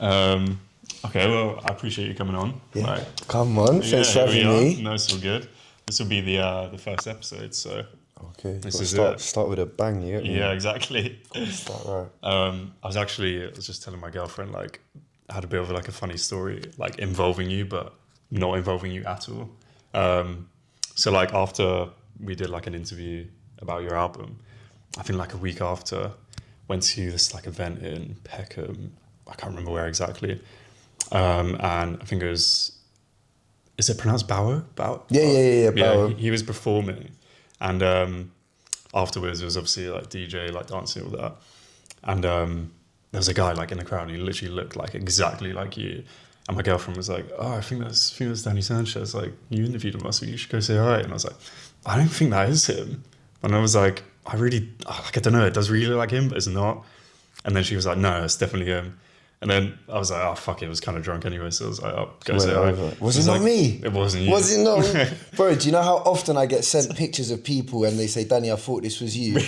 Okay, well, I appreciate you coming on. Yeah. Like, Come on, thanks for here we having are. me. No, it's all good. This will be the first episode, so Okay, this gotta is start it. start with a bang, you get me? Yeah, exactly. Start right. I was just telling my girlfriend like I had a bit of like a funny story like involving you, but not involving you at all. So like after we did like an interview about your album, I think like a week after, went to this like event in Peckham. I can't remember where exactly. And I think is it pronounced Bauer? Yeah, Bauer. He was performing, and afterwards it was obviously like DJ, like dancing, all that. And there was a guy like in the crowd, and he literally looked like exactly like you. And my girlfriend was like, "Oh, I think that's Danny Sanchez. Like you interviewed him, so you should go say hi." And I was like, "I don't think that is him." And I was like, "I don't know. It does really look like him, but it's not." And then she was like, "No, it's definitely him." And then I was like, "Oh fuck it," I was kind of drunk anyway, so I was like, "Oh, go say hi." Was it not me? It wasn't you. Was it not me? Bro, do you know how often I get sent pictures of people and they say, "Danny, I thought this was you."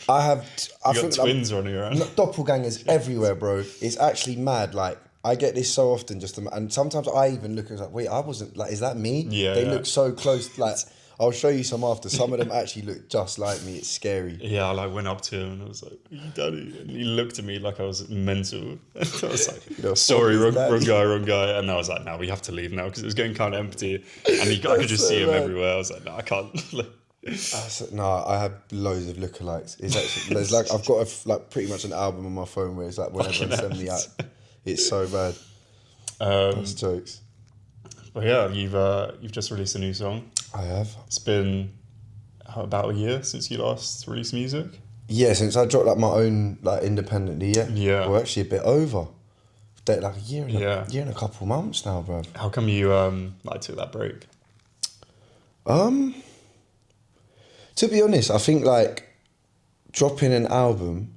I got twins running around. Doppelgangers everywhere, bro. It's actually mad. Like, I get this so often, and sometimes I even look and was like, wait, I wasn't, like, is that me? Yeah. They look so close, like, I'll show you some after. Some of them actually look just like me. It's scary. Yeah, I like went up to him and I was like, "Are you Danny?" And he looked at me like I was mental. I was like, "Sorry, wrong guy." And I was like, "No, we have to leave now," because it was getting kind of empty. And I could just see him everywhere. I was like, "No, I can't." No, I have loads of lookalikes. It's actually, there's like, I've got like pretty much an album on my phone where it's like whenever they send me out, it's so bad. That's jokes. But yeah, you've just released a new song. I have. It's been about a year since you last released music. Yeah, since I dropped like my own like independently. Yeah. We're actually a bit over. Like a year Yeah. year and a couple months now, bro. How come you like took that break? To be honest, I think like dropping an album,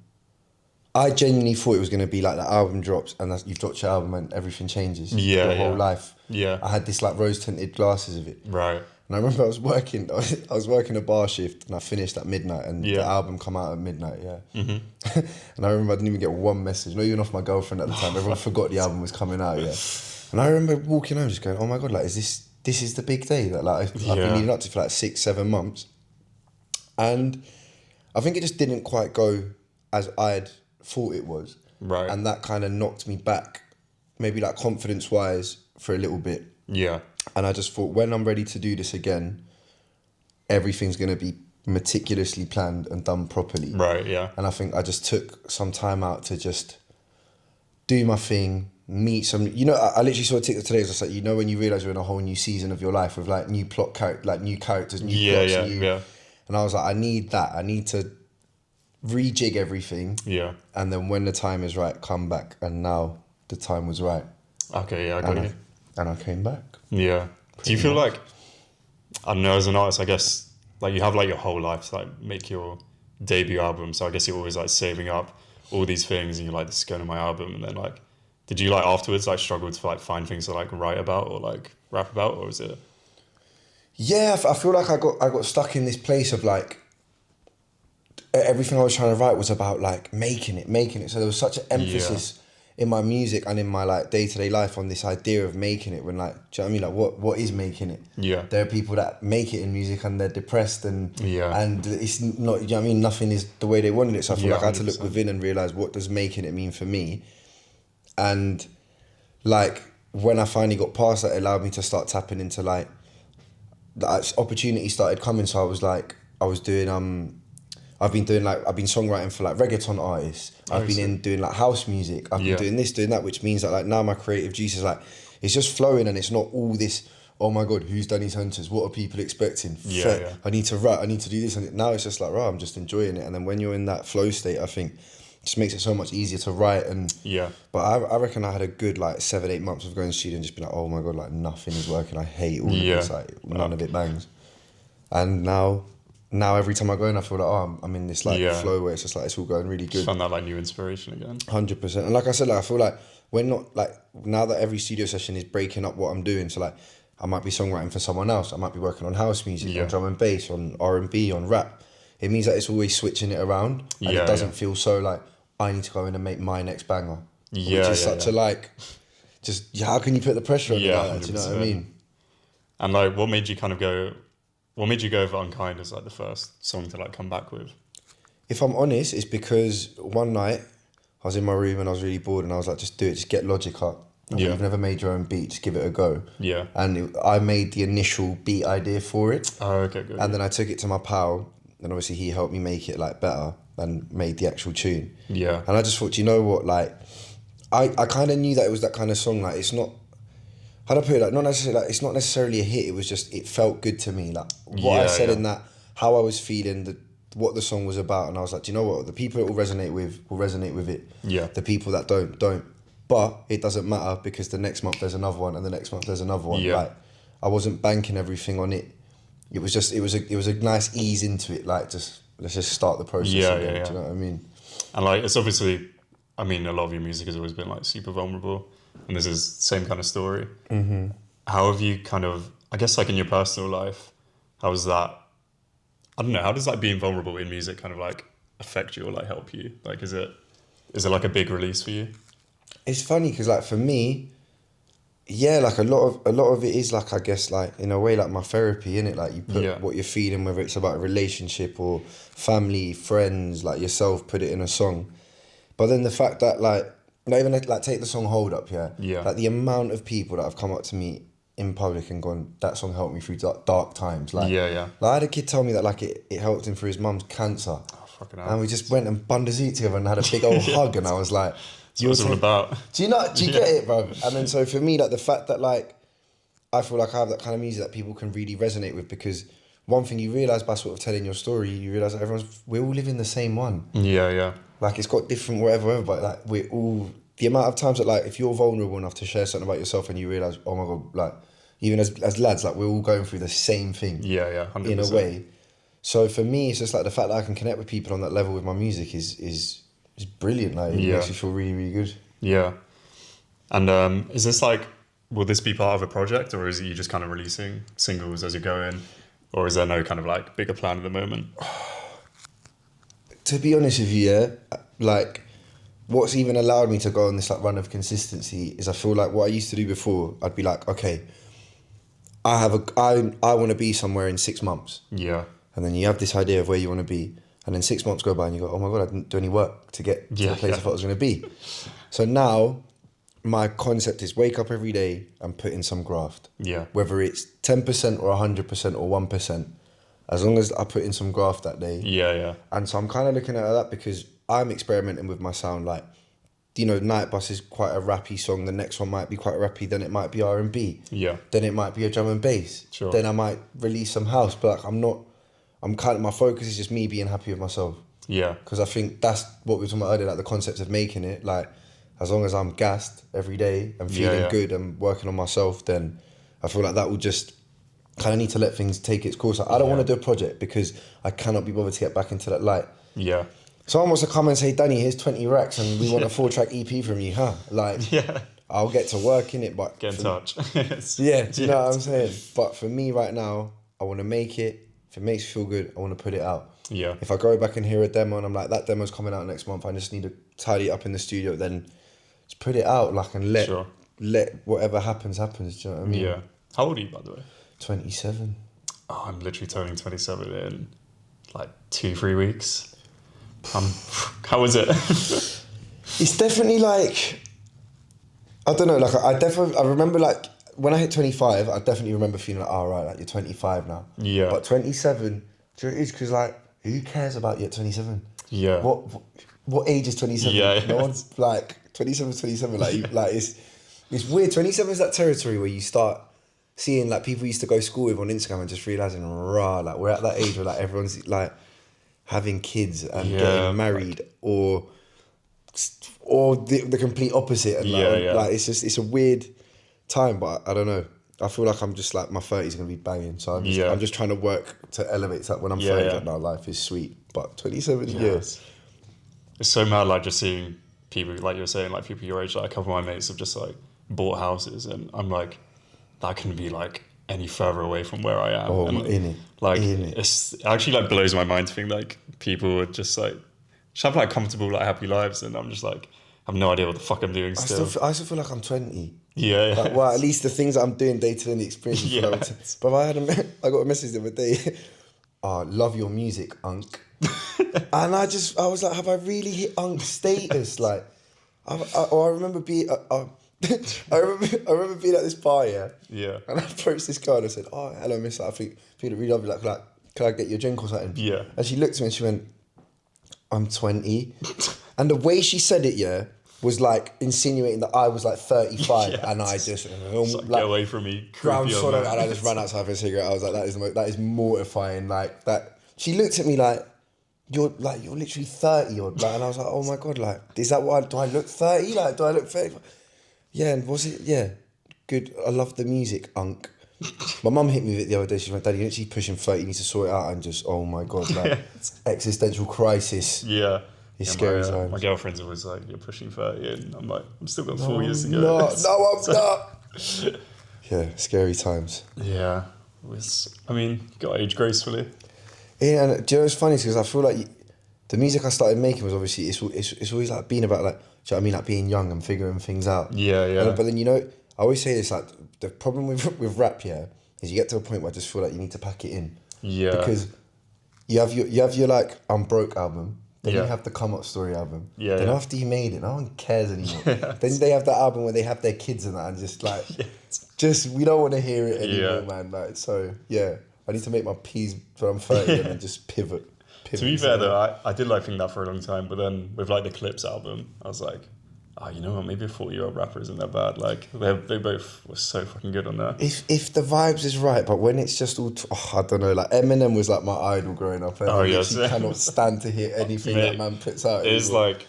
I genuinely thought it was going to be like the album drops and you've dropped your album and everything changes. Your whole life. Yeah. I had this like rose tinted glasses of it. Right. And I remember I was working a bar shift and I finished at midnight and the album come out at midnight, yeah. Mm-hmm. And I remember I didn't even get one message, not even off my girlfriend at the time. Everyone forgot the album was coming out, yeah. And I remember walking home just going, oh my God, like, this is the big day that like I've been leading up to for like 6-7 months. And I think it just didn't quite go as I'd thought it was. Right. And that kind of knocked me back, maybe like confidence-wise for a little bit. Yeah. And I just thought, when I'm ready to do this again, everything's going to be meticulously planned and done properly. Right, yeah. And I think I just took some time out to just do my thing, meet some... You know, I literally saw a TikTok today. It was just like, you know, when you realise you're in a whole new season of your life with like new plot characters, like new characters, new plots. Yeah. And I was like, I need that. I need to rejig everything. Yeah. And then when the time is right, come back. And now the time was right. Okay, yeah, I got you. And I came back. Yeah. Do you feel like, I don't know, as an artist, I guess, like you have like your whole life to like make your debut album. So I guess you're always like saving up all these things and you're like, this is going to my album. And then like, did you like afterwards like struggle to like find things to like write about or like rap about, or was it? Yeah, I feel like I got stuck in this place of like, everything I was trying to write was about like making it. So there was such an emphasis in my music and in my like day-to-day life on this idea of making it, when like, do you know what I mean? Like what is making it? Yeah. There are people that make it in music and they're depressed and it's not, you know what I mean? Nothing is the way they wanted it. So I feel like I had to look 100%. within and realise, what does making it mean for me? And like, when I finally got past that, it allowed me to start tapping into like, that opportunity started coming. So I was like, I've been songwriting for like reggaeton artists. I've been doing like house music. I've been doing this, doing that, which means that like now my creative juice is like, it's just flowing and it's not all this, oh my God, who's Danny Sanchez? What are people expecting? Yeah. I need to rap, I need to do this. And now it's just like, right, I'm just enjoying it. And then when you're in that flow state, I think it just makes it so much easier to write. And but I reckon I had a good like 7-8 months of going to the studio and just be like, oh my God, like nothing is working. I hate all of this, like none of it bangs. And now every time I go in, I feel like, oh, I'm in this like flow where it's just like, it's all going really good. Just found that like new inspiration again. 100%. And like I said, like, I feel like we're not like, now that every studio session is breaking up what I'm doing. So like, I might be songwriting for someone else. I might be working on house music, on drum and bass, on R&B, on rap. It means that it's always switching it around. And it doesn't feel so like, I need to go in and make my next banger. Yeah, which is such a like, just how can you put the pressure on it like that? Do you know what I mean? And like, what made you go for Unkind as like the first song to like come back with? If I'm honest, it's because one night I was in my room and I was really bored and I was like, just do it, just get Logic up. And you've never made your own beat, just give it a go. Yeah. And I made the initial beat idea for it. Oh, okay, good. And then I took it to my pal, and obviously he helped me make it like better and made the actual tune. Yeah. And I just thought, you know what, like, I kind of knew that it was that kind of song. Like, it's not, how do I put it? Like, not necessarily, like, it's not necessarily a hit. It was just, it felt good to me. Like, what I said in that, how I was feeling, what the song was about. And I was like, do you know what? The people it will resonate with it. Yeah. The people that don't. But it doesn't matter because the next month there's another one and the next month there's another one. Yeah. Like, I wasn't banking everything on it. It was just, it was a nice ease into it. Like, just, let's just start the process again. Do you know what I mean? And like, it's obviously, I mean, a lot of your music has always been like super vulnerable, and this is the same kind of story. Mm-hmm. How have you kind of, I guess like in your personal life, how was that, I don't know, how does like being vulnerable in music kind of like affect you or like help you? Like, is it like a big release for you? It's funny because like for me, yeah, like a lot of it is like, I guess like in a way like my therapy, innit? Like you put what you're feeling, whether it's about a relationship or family, friends, like yourself, put it in a song. But then the fact that like, not even like take the song Hold Up, yeah? Like the amount of people that have come up to me in public and gone, that song helped me through dark times. Like, like I had a kid tell me that like it helped him through his mum's cancer. Oh, fucking hell. And we just went and bundled it together and had a big old hug, and I was like, that's what it's all about. Do you get it, bro? And then so for me, like the fact that like I feel like I have that kind of music that people can really resonate with, because one thing you realise by sort of telling your story, you realise that we're all living the same one. Yeah. Like it's got different whatever, but like we're all, the amount of times that like if you're vulnerable enough to share something about yourself and you realise, oh my God, like even as lads, like we're all going through the same thing. 100%. In a way. So for me, it's just like the fact that I can connect with people on that level with my music is brilliant. Like it makes me feel really, really good. Yeah. And is this like, will this be part of a project, or is it you just kind of releasing singles as you're going, or is there no kind of like bigger plan at the moment? To be honest with you, like what's even allowed me to go on this like run of consistency is I feel like what I used to do before, I'd be like, okay, I want to be somewhere in 6 months. Yeah. And then you have this idea of where you want to be. And then 6 months go by and you go, oh my God, I didn't do any work to get to the place I thought I was going to be. So now my concept is wake up every day and put in some graft. Yeah. Whether it's 10% or 100% or 1%, as long as I put in some graft that day. Yeah. And so I'm kind of looking at that because I'm experimenting with my sound. Like, you know, Night Bus is quite a rappy song. The next one might be quite rappy. Then it might be R&B. Yeah. Then it might be a drum and bass. Sure. Then I might release some house. But like, my focus is just me being happy with myself. Yeah. Because I think that's what we were talking about earlier, like the concept of making it. Like, as long as I'm gassed every day and feeling good and working on myself, then I feel like that will just kind of need to let things take its course. Like, I don't want to do a project because I cannot be bothered to get back into that light. Yeah. Someone wants to come and say, Danny, here's 20 racks and we want a 4-track EP from you, huh? Like, I'll get to work in it, but... Get in touch. Do you know what I'm saying? But for me right now, I want to make it. If it makes me feel good, I want to put it out. Yeah. If I go back and hear a demo and I'm like, that demo's coming out next month, I just need to tidy it up in the studio, then just put it out, like, and let whatever happens. Do you know what I mean? Yeah. How old are you, by the way? 27. Oh, I'm literally turning 27 in like 2-3 weeks. How was it? It's definitely like, I don't know, like I remember like when I hit 25, I definitely remember feeling like, oh right, like you're 25 now. Yeah. But 27, do you know what it is? Because like, who cares about you at 27? Yeah. What age is 27? Yeah. No one's like 27, like it's weird. 27 is that territory where you start seeing like people you used to go to school with on Instagram and just realising, like we're at that age where like everyone's like having kids and getting married, or the complete opposite. And like it's just, it's a weird time, but I don't know. I feel like I'm just like, my 30s are going to be banging. So I'm just trying to work to elevate that. When I'm 30, like, now life is sweet. But 27 years. It's so mad, like just seeing people, like you were saying, like people your age, like a couple of my mates have just like bought houses, and I'm like, that couldn't be like any further away from where I am. Oh, and, it actually like blows my mind to think like people would just like have like comfortable, like happy lives, and I'm just like, have no idea what the fuck I'm doing still. I still feel like I'm 20. Yeah, yeah. Like, well, at least the things that I'm doing day to day, the experiences. Yeah. But I got a message the other day. Oh, love your music, Unk. And I was like, have I really hit Unk status? Like, I remember being, I remember being at this bar, yeah. Yeah. And I approached this girl and I said, oh, hello, miss. I think it really lovely. Like, can I get you a drink or something? Yeah. And she looked at me and she went, I'm 20. And the way she said it, yeah, was like insinuating that I was like 35. Yeah, and I just like, get away from me. And I just ran outside for a cigarette. I was like, that is mortifying. Like that. She looked at me like, you're literally 30 or like, and I was like, oh my God, like, is that what do I look 30? Like, do I look 30? Yeah, and was it? Yeah, good. I love the music, Unk. My mum hit me with it the other day. She went, Daddy, you're actually pushing 30. You need to sort it out. And just, oh my God, like, existential crisis. Yeah. It's scary times. My girlfriend's always like, you're pushing 30. And I'm like, I'm still got 4 years to go. No, I'm not. Yeah, scary times. Yeah. You got to age gracefully. Yeah, and do you know what's funny? Because I feel like the music I started making was obviously, it's always like being about like, do you know what I mean? Like being young and figuring things out. Yeah, yeah. But then, I always say this, like, the problem with rap, yeah, is you get to a point where I just feel like you need to pack it in. Yeah. Because you have your like, I'm Broke album. Then you have the Come Up Story album. Yeah. Then after you made it, no one cares anymore. Then they have that album where they have their kids and that, and just like, we don't want to hear it anymore, man. Like, so yeah, I need to make my P's when I'm 30 and then just pivot. To be fair though, I did like think that for a long time, but then with like the Clips album, I was like, oh, you know what? Maybe a 40-year-old rapper isn't that bad. Like they both were so fucking good on that. If the vibes is right, but when it's just all, I don't know. Like Eminem was like my idol growing up. And I cannot stand to hear anything that man puts out. It's like,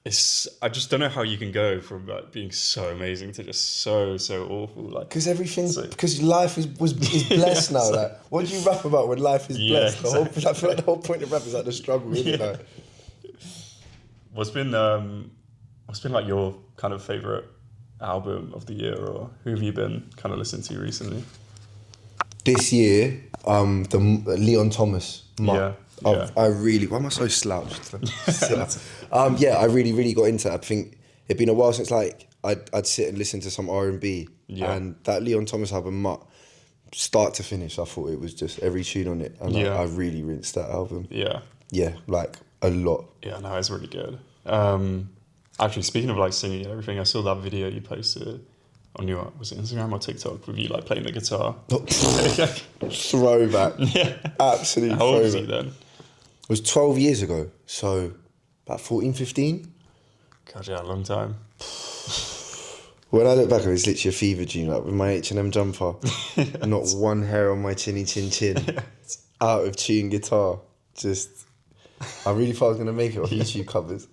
I just don't know how you can go from like being so amazing to just so awful. Like because life is blessed now. Like what do you rap about when life is blessed? I feel like the whole point of rap is like the struggle, isn't it? What's been like your kind of favourite album of the year, or who have you been kind of listening to recently? This year, the Leon Thomas. I really, why am I so slouched? I really got into it. I think it'd been a while since like I'd sit and listen to some R&B, and that Leon Thomas album, Mutt, start to finish, I thought it was just every tune on it, and I really rinsed that album. Yeah, like a lot. Yeah, no, it's really good. Actually, speaking of like singing and everything, I saw that video you posted on your, was it Instagram or TikTok, with you like playing the guitar? Throwback. Yeah. Absolute How old was throwback. you then? It was 12 years ago, so about 14, 15. God, yeah, a long time. When I look back, it was literally a fever dream, like with my H&M jumper, not one hair on my chinny chin, out of tune guitar. Just, I really thought I was going to make it on YouTube covers.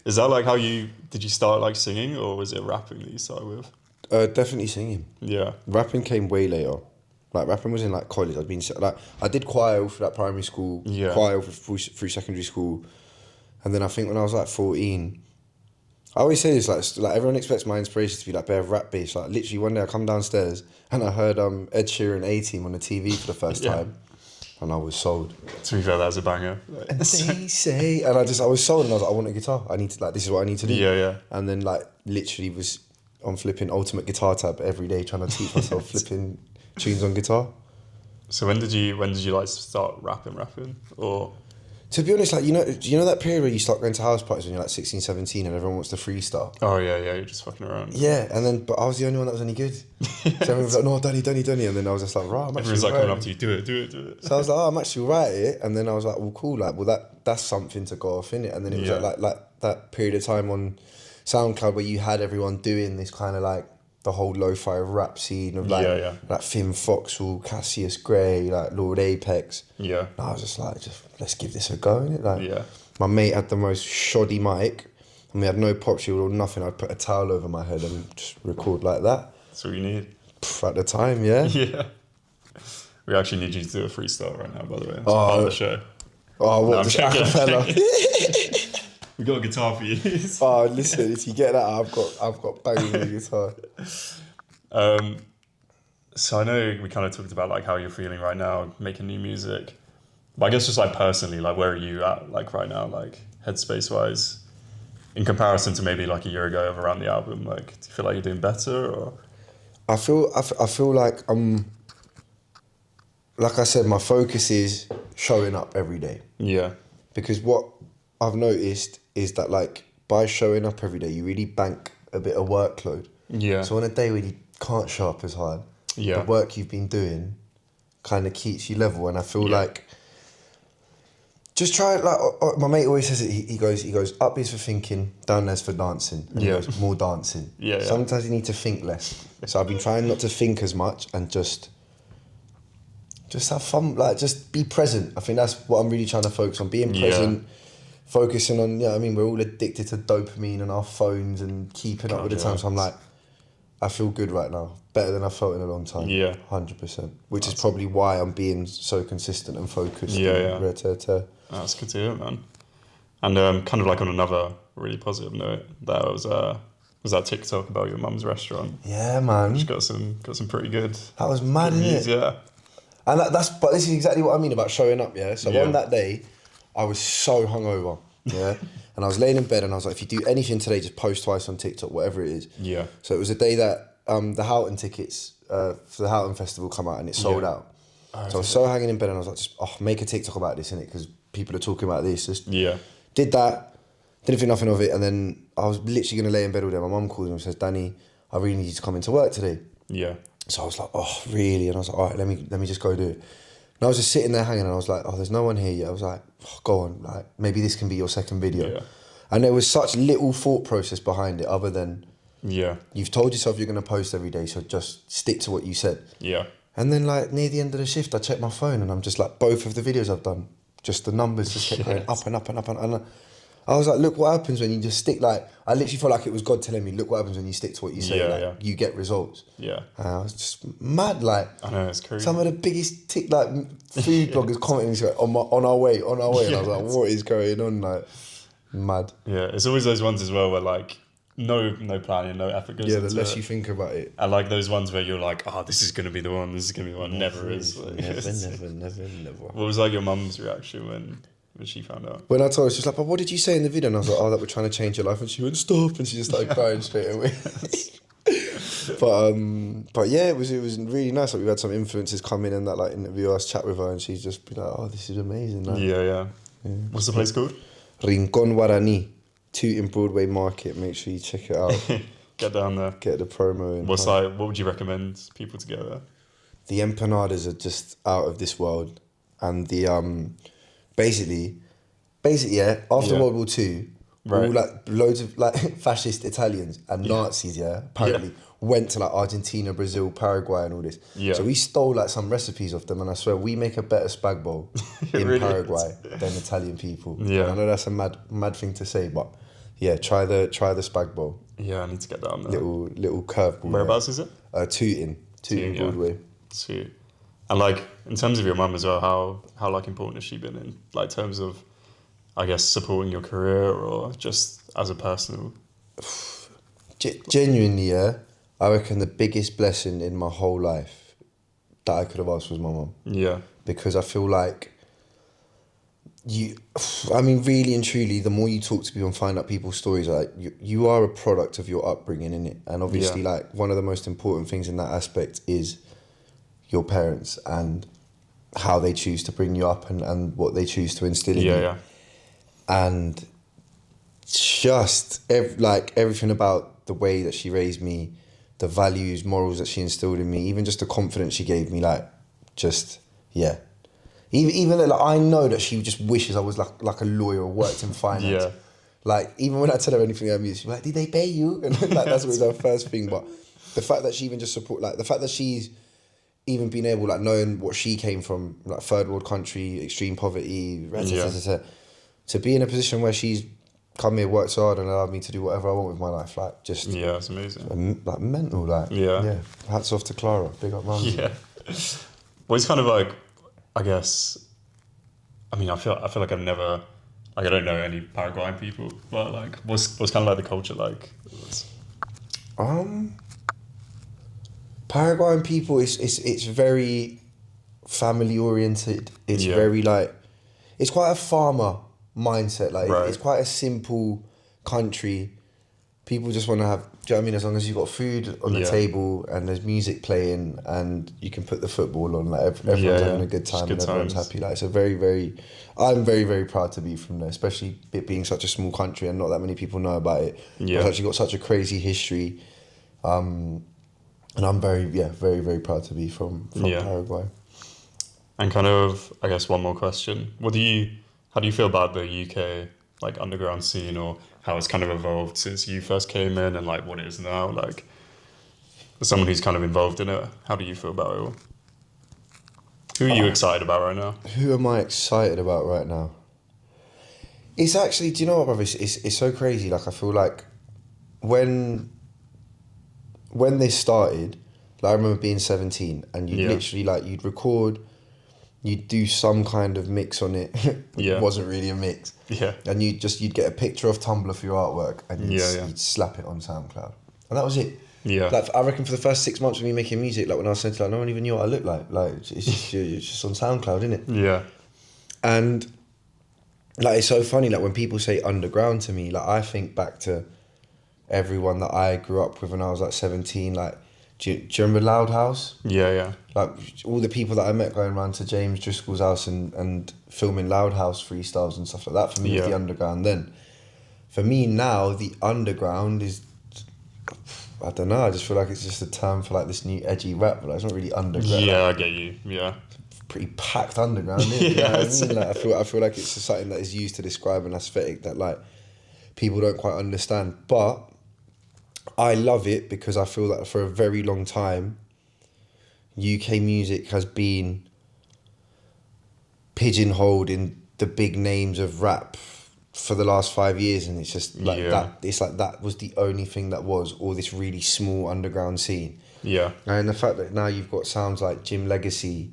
Is that like did you start like singing, or was it rapping that you started with? Definitely singing. Yeah. Rapping came way later. Like rapping was in like college. I did choir for that primary school, choir through secondary school, and then I think when I was like 14, I always say this, like everyone expects my inspiration to be like bare rap based. Like literally one day I come downstairs and I heard Ed Sheeran A-Team on the TV for the first time. And I was sold. To be fair, that's a banger. And they say, and I was sold, and I was like, I want a guitar. I need to, like, this is what I need to do. Yeah. And then, like, literally was on flipping Ultimate Guitar Tab every day, trying to teach myself flipping tunes on guitar. So when did you like start rapping, or? To be honest, like, you know that period where you start going to house parties when you're like 16, 17 and everyone wants to freestyle? Oh, yeah, you're just fucking around. Yeah, but I was the only one that was any good. So everyone was like, no, Danny. And then I was just like, right, I'm actually everyone's like coming up to you, do it. So I was like, oh, I'm actually right at it. And then I was like, well, cool, like, well, that's something to go off, innit? And then it was like that period of time on SoundCloud where you had everyone doing this kind of like the whole lo-fi rap scene of like Finn Foxhall, Cassius Gray, like Lord Apex. Yeah. And I was just like, let's give this a go, innit? Like, my mate had the most shoddy mic, and we had no pop shield or nothing. I'd put a towel over my head and just record like that. That's what you need. At the time, yeah. Yeah. We actually need you to do a freestyle right now, by the way. That's part of the show. Oh, what, just acapella? We got a guitar for you. Oh, listen, if you get that, I've got banging on the guitar. So I know we kind of talked about like how you're feeling right now, making new music. But I guess just like personally, like where are you at like right now, like headspace wise? in comparison to maybe like a year ago of around the album, like, do you feel like you're doing better or? I feel like like I said, my focus is showing up every day. Yeah. Because what I've noticed is that like by showing up every day, you really bank a bit of workload. Yeah. So on a day when you can't show up as hard, Yeah. the work you've been doing kind of keeps you level. And I feel like just try it. Like my mate always says it. He goes up is for thinking, down there's for dancing. And he goes more dancing. Yeah. Sometimes you need to think less. So I've been trying not to think as much and just have fun. Like just be present. I think that's what I'm really trying to focus on. Being present, focusing on. Yeah, I mean we're all addicted to dopamine on our phones and keeping up with the time. So I'm like, I feel good right now. Better than I've felt in a long time. Yeah. 100%. Which is probably why I'm being so consistent and focused. That's good to hear, man. And kind of like on another really positive note, that was that TikTok about your mum's restaurant. Yeah, man. Which got some pretty good. That was mad, isn't it? Yeah. And but this is exactly what I mean about showing up, yeah? So on that day, I was so hungover, yeah? And I was laying in bed and I was like, if you do anything today, just post twice on TikTok, whatever it is. Yeah. So it was a day that the Houghton tickets for the Houghton Festival come out and it sold out. So I was so hanging in bed and I was like, just make a TikTok about this, innit? Because people are talking about this. Just did that, didn't think nothing of it. And then I was literally going to lay in bed all day. My mum calls me and says, Danny, I really need you to come into work today. Yeah. So I was like, oh, really? And I was like, all right, let me just go do it. And I was just sitting there hanging and I was like, oh, there's no one here yet. I was like, oh, go on, like maybe this can be your second video. Yeah. And there was such little thought process behind it other than you've told yourself you're going to post every day, so just stick to what you said. Yeah. And then like near the end of the shift, I checked my phone and I'm just like, both of the videos I've done, just the numbers just kept going up and up and up. And I was like, look what happens when you just stick. Like, I literally felt like it was God telling me, look what happens when you stick to what you say. You get results. Yeah. And I was just mad. Like, I know, it's crazy. Some of the biggest food bloggers commenting on our way. And I was like, what is going on? Like, mad. Yeah, it's always those ones as well where like no planning, no effort goes into it. Yeah, the less you think about it. And like those ones where you're like, oh, this is going to be the one, this is going to be the one. Never is. Like, never. What was like your mum's reaction when she found out? When I told her, she was like, but what did you say in the video? And I was like, oh, that we're trying to change your life. And she went, stop. And she just started crying straight away. But yeah, it was really nice. Like we had some influencers come in and that like interview us, chat with her, and she's just been like, oh, this is amazing. Like, yeah. What's the place called? Rincon Guarani, 2 in Broadway Market. Make sure you check it out. Get down there. Get the promo in. What would you recommend people to go there? The empanadas are just out of this world, and the basically after World War II, all like loads of like fascist Italians and Nazis apparently went to like Argentina, Brazil, Paraguay and all this. So we stole like some recipes off them, and I swear we make a better spag bowl in really Paraguay than Italian people. I know that's a mad thing to say, but try the spag bowl. I need to get down there. Little curveball. Whereabouts is it? 2 in Broadway. Sweet. And like in terms of your mum as well, how like important has she been in like terms of, I guess, supporting your career or just as a personal? Genuinely, I reckon the biggest blessing in my whole life that I could have asked was my mum. Yeah. Because I feel like really and truly, the more you talk to people and find out people's stories, like you are a product of your upbringing, innit? And obviously, like one of the most important things in that aspect is your parents and how they choose to bring you up and what they choose to instill in you. Yeah. And just everything about the way that she raised me, the values, morals that she instilled in me, even just the confidence she gave me, Even though like, I know that she just wishes I was like a lawyer or worked in finance. Like even when I tell her anything I'm used, she's like, did they pay you? And like, that's always her first thing. But the fact that she even just support, like the fact that she's even been able, like knowing what she came from, like third world country, extreme poverty, to be in a position where she's come here, worked so hard and allowed me to do whatever I want with my life, like just it's amazing, like mental, like hats off to Clara, big up Ramsey. Well, it's kind of like, I guess, I mean, I feel like I've never, like I don't know any Paraguayan people, but like what's kind of like the culture like? Paraguayan people, it's very family oriented. It's very like, it's quite a farmer mindset. Like it's quite a simple country. People just want to have, do you know what I mean? As long as you've got food on the table and there's music playing and you can put the football on, like everyone's having a good time and everyone's happy. Like, it's a very, very, I'm very, very proud to be from there, especially it being such a small country and not that many people know about it. Yeah. It's actually got such a crazy history. And I'm very, very, very proud to be from Paraguay. And kind of, I guess, one more question. How do you feel about the UK, like, underground scene, or how it's kind of evolved since you first came in and, like, what it is now? Like, as someone who's kind of involved in it, how do you feel about it all? Who are you excited about right now? Who am I excited about right now? It's actually, do you know what, brother? It's so crazy. Like, I feel like when this started, like, I remember being 17 and you'd literally, like, you'd record, you'd do some kind of mix on it. It wasn't really a mix. Yeah. And you'd get a picture of Tumblr for your artwork and you'd slap it on SoundCloud. And that was it. Yeah. Like, I reckon for the first 6 months of me making music, like, when I was 17, like, no one even knew what I looked like. Like, it's just on SoundCloud, isn't it? Yeah. And, like, it's so funny, like, when people say underground to me, like, I think back to everyone that I grew up with when I was, like, 17, like, do you remember Loud House? Yeah. Like, all the people that I met going around to James Driscoll's house and filming Loud House freestyles and stuff like that, for me, was the underground then. For me now, the underground is, I don't know, I just feel like it's just a term for, like, this new edgy rap, but like, it's not really underground. Yeah, I get you, yeah. Pretty packed underground, isn't it? You know what I mean? Like, I feel like it's just something that is used to describe an aesthetic that, like, people don't quite understand. But I love it because I feel that for a very long time, UK music has been pigeonholed in the big names of rap for the last 5 years, and it's just like that. It's like that was the only thing that was, or this really small underground scene. Yeah. And the fact that now you've got sounds like Jim Legacy,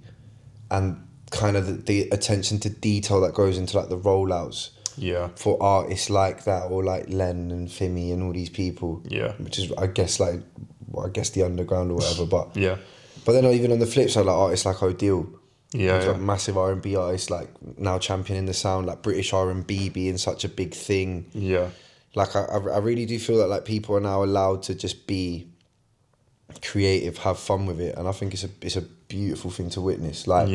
and kind of the attention to detail that goes into, like, the rollouts. Yeah. For artists like that, or like Len and Fimi and all these people. Yeah. Which is, I guess, like, well, I guess the underground or whatever. But But then even on the flip side, like, artists like Odile. Like, massive R&B artists, like, now championing the sound, like British R&B being such a big thing. Yeah. Like, I really do feel that, like, people are now allowed to just be creative, have fun with it, and I think it's a beautiful thing to witness. Like,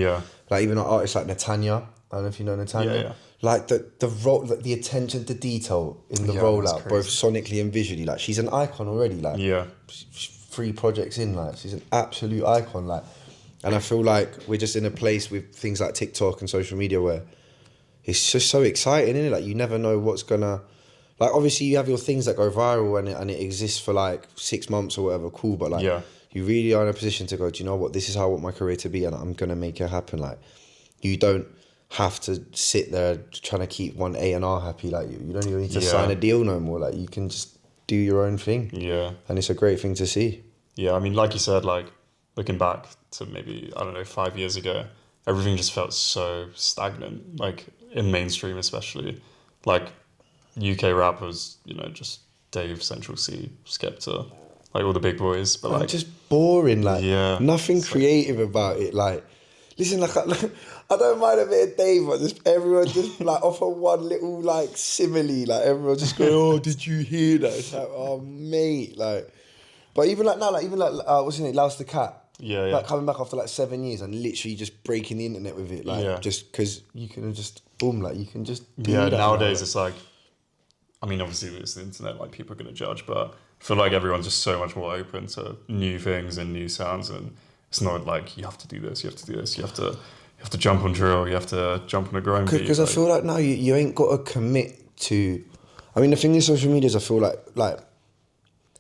like, even artists like Netanya. I don't know if you know Netanya. Yeah. Like, the attention to detail in the rollout, both sonically and visually. Like, she's an icon already. Like, 3 projects in, like, she's an absolute icon. Like, and I feel like we're just in a place with things like TikTok and social media where it's just so exciting, isn't it? Like, you never know what's gonna, like, obviously you have your things that go viral and it exists for, like, 6 months or whatever, cool, but, like, you really are in a position to go, do you know what, this is how I want my career to be and I'm gonna make it happen. Like, you don't have to sit there trying to keep one A&R happy. Like, you don't even need to sign a deal no more. Like, you can just do your own thing. Yeah. And it's a great thing to see. Yeah, I mean, like you said, like, looking back to maybe, I don't know, 5 years ago, everything just felt so stagnant, like, in mainstream especially. Like, UK rap was, you know, just Dave, Central C, Skepta, like, all the big boys. But, like, just boring, like, nothing creative about it. Like, listen, like, I don't mind a bit of Dave, but just everyone just, like, offer one little, like, simile. Like, everyone just go, oh, did you hear that? It's like, oh, mate, like. But even like now, like, even like, what's his name, Laos the Cat. Like, coming back after, like, 7 years and literally just breaking the internet with it. Like, just because you can just, boom, like, you can just do that. Nowadays it's like, I mean, obviously it's the internet, like, people are going to judge, but I feel like everyone's just so much more open to new things and new sounds, and it's not like you have to do this, you have to do this, you have to jump on drill, you have to jump on a grime beat. Because I feel like now you ain't got to commit to, I mean, the thing with social media is I feel like,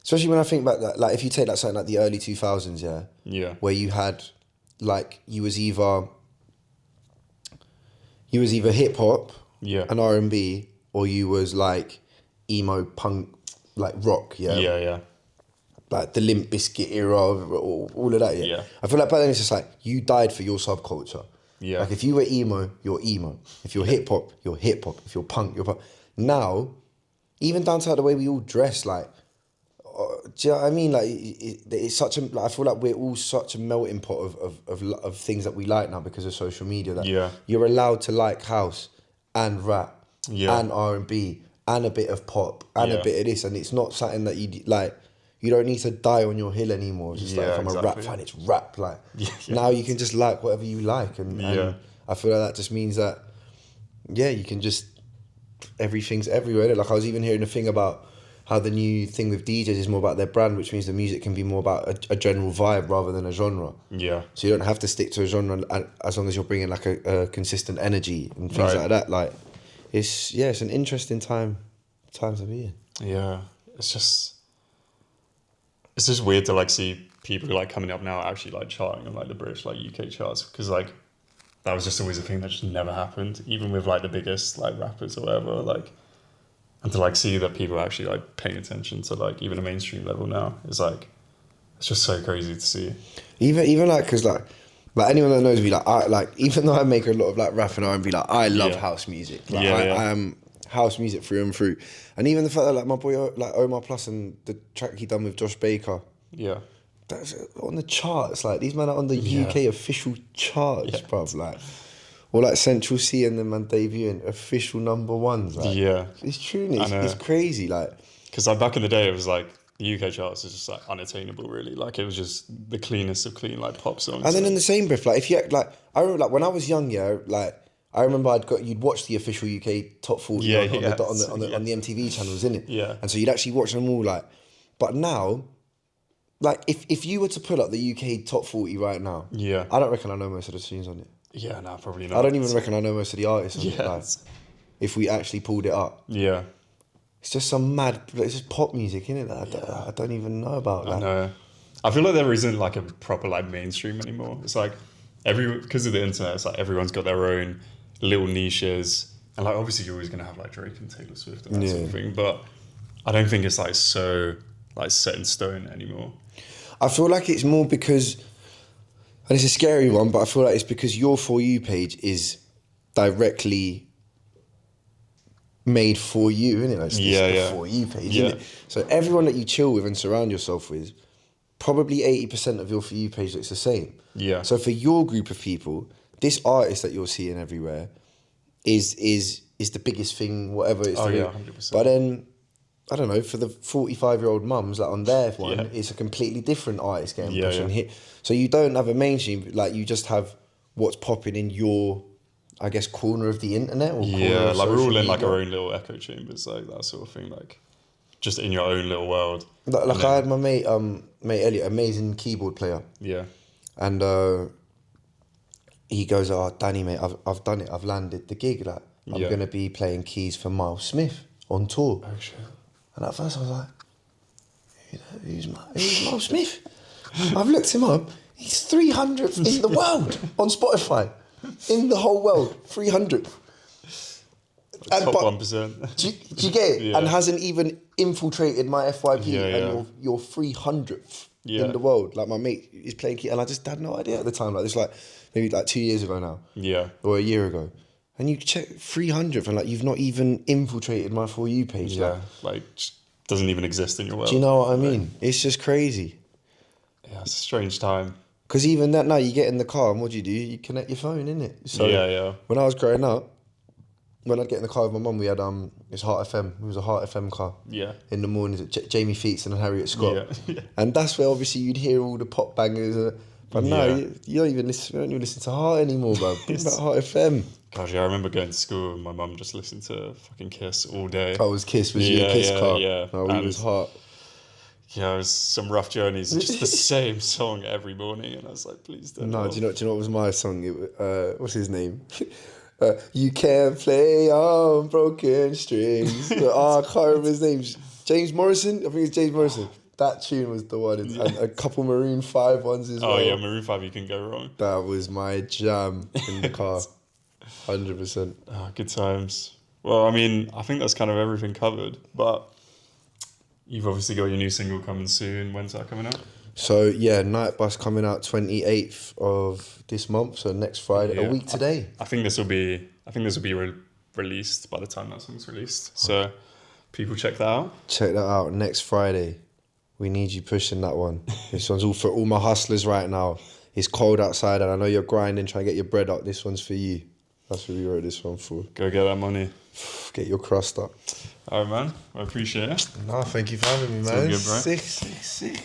especially when I think back that, like, if you take, like, something like the early 2000s, where you had, like, you was either hip hop and R&B, or you was, like, emo punk, like, rock, like the Limp Bizkit era, all of that, I feel like back then it's just like, you died for your subculture. Like, if you were emo, you're emo. If you're hip hop, you're hip hop. If you're punk, you're punk. Now, even down to, like, the way we all dress, like, do you know what I mean? Like, it's such a, like, I feel like we're all such a melting pot of things that we like now because of social media. That you're allowed to like house and rap and R&B and a bit of pop and a bit of this, and it's not something that you like. You don't need to die on your hill anymore. It's just like, if I'm a rap fan, it's rap. Like now you can just like whatever you like, and I feel like that just means that you can just, everything's everywhere. Like I was even hearing a thing about how the new thing with DJs is more about their brand, which means the music can be more about a general vibe rather than a genre. Yeah. So you don't have to stick to a genre as long as you're bringing like a consistent energy and things like that. Like it's an interesting time to be in. Yeah, it's just weird to like see people like coming up now actually like charting on like the British like UK charts, because like that was just always a thing that just never happened, even with like the biggest like rappers or whatever. Like, and to like see that people are actually like paying attention to like even a mainstream level now is like, it's just so crazy to see. Even like, because like anyone that knows me, like I like, even though I make a lot of like rap and R&B, like I love house music. Like I am house music through and through. And even the fact that like my boy like Omar Plus and the track he done with Josh Baker, that's on the charts. Like these men are on the UK official charts, bruv. Like, or like Central C and them man debuting official number ones. Like, it's true. It's crazy. Like, because like back in the day, it was like the UK charts is just like unattainable. Really, like it was just the cleanest of clean like pop songs. And then in the same breath, like if you like, I remember like when I was young, like. I remember you'd watch the official UK top 40 on the MTV channels, innit? Yeah. And so you'd actually watch them all, like. But now, like, if you were to pull up the UK top 40 right now, I don't reckon I know most of the tunes on it. Yeah, no, probably not. I don't even reckon I know most of the artists on it. Like, if we actually pulled it up. Yeah. It's just some mad, it's just pop music, innit? That I don't even know about. Like. I know. I feel like there isn't like a proper like mainstream anymore. It's like because of the internet, it's like everyone's got their own little niches, and like obviously you're always gonna have like Drake and Taylor Swift and that sort of thing, but I don't think it's like so like set in stone anymore. I feel like it's more because, and it's a scary one, but I feel like it's because your For You page is directly made for you, isn't it? Like, it's the For You page, isn't it? So everyone that you chill with and surround yourself with, probably 80% of your For You page looks the same. Yeah. So for your group of people, this artist that you're seeing everywhere is the biggest thing, whatever it's. Oh, 100%. But then, I don't know, for the 45-year-old mums, like on their one, it's a completely different artist getting pushed and hit. So you don't have a mainstream, like you just have what's popping in your, I guess, corner of the internet. Or corner of like we're all in like our own little echo chambers, like that sort of thing, like just in your own little world. Like I had my mate Elliot, amazing keyboard player. Yeah. And he goes, "Oh, Danny, mate, I've done it. I've landed the gig. Like, I'm going to be playing keys for Miles Smith on tour." Oh, shit. And at first I was like, who's Miles Smith? I've looked him up. He's 300th in the world on Spotify. In the whole world, 300th. Top 1%. Do you get it? Yeah. And hasn't even infiltrated my FYP, and you're 300th in the world. Like, my mate is playing keys, and I just had no idea at the time. Like, this like maybe like 2 years ago now. Yeah. Or a year ago. And you check 300th, and like you've not even infiltrated my For You page. Yeah, like doesn't even exist in your world. Do you know what I mean? It's just crazy. Yeah, it's a strange time. Because even that now, you get in the car, and what do? You connect your phone, innit? So yeah. When I was growing up, when I'd get in the car with my mum, we had it's Heart FM. It was a Heart FM car. Yeah. In the mornings, Jamie Feats and Harriet Scott. Yeah. And that's where obviously you'd hear all the pop bangers. But no, you don't even listen to Heart anymore, bro. Think about Heart FM. Gosh, yeah, I remember going to school and my mum just listened to fucking Kiss all day. Oh, it was Kiss. Was you a Kiss car? Yeah. No, it was Heart. Yeah, it was some rough journeys. Just the same song every morning, and I was like, please don't. No, do you know what was my song? What's his name? You can't play on broken strings. I can't remember his name. James Morrison? I think it's James Morrison. That tune was the one. And a couple Maroon 5 ones as well. Oh, yeah, Maroon 5, you can go wrong. That was my jam in the car. 100%. Oh, good times. Well, I mean, I think that's kind of everything covered, but you've obviously got your new single coming soon. When's that coming out? So, yeah, Night Bus coming out 28th of this month, so next Friday, a week today. I think this will be released by the time that song's released. So, people check that out. Check that out next Friday. We need you pushing that one. This one's all for all my hustlers right now. It's cold outside and I know you're grinding, trying to get your bread up. This one's for you. That's what we wrote this one for. Go get that money. Get your crust up. All right, man. I appreciate it. No, thank you for having me, man. all good, bro. Sick.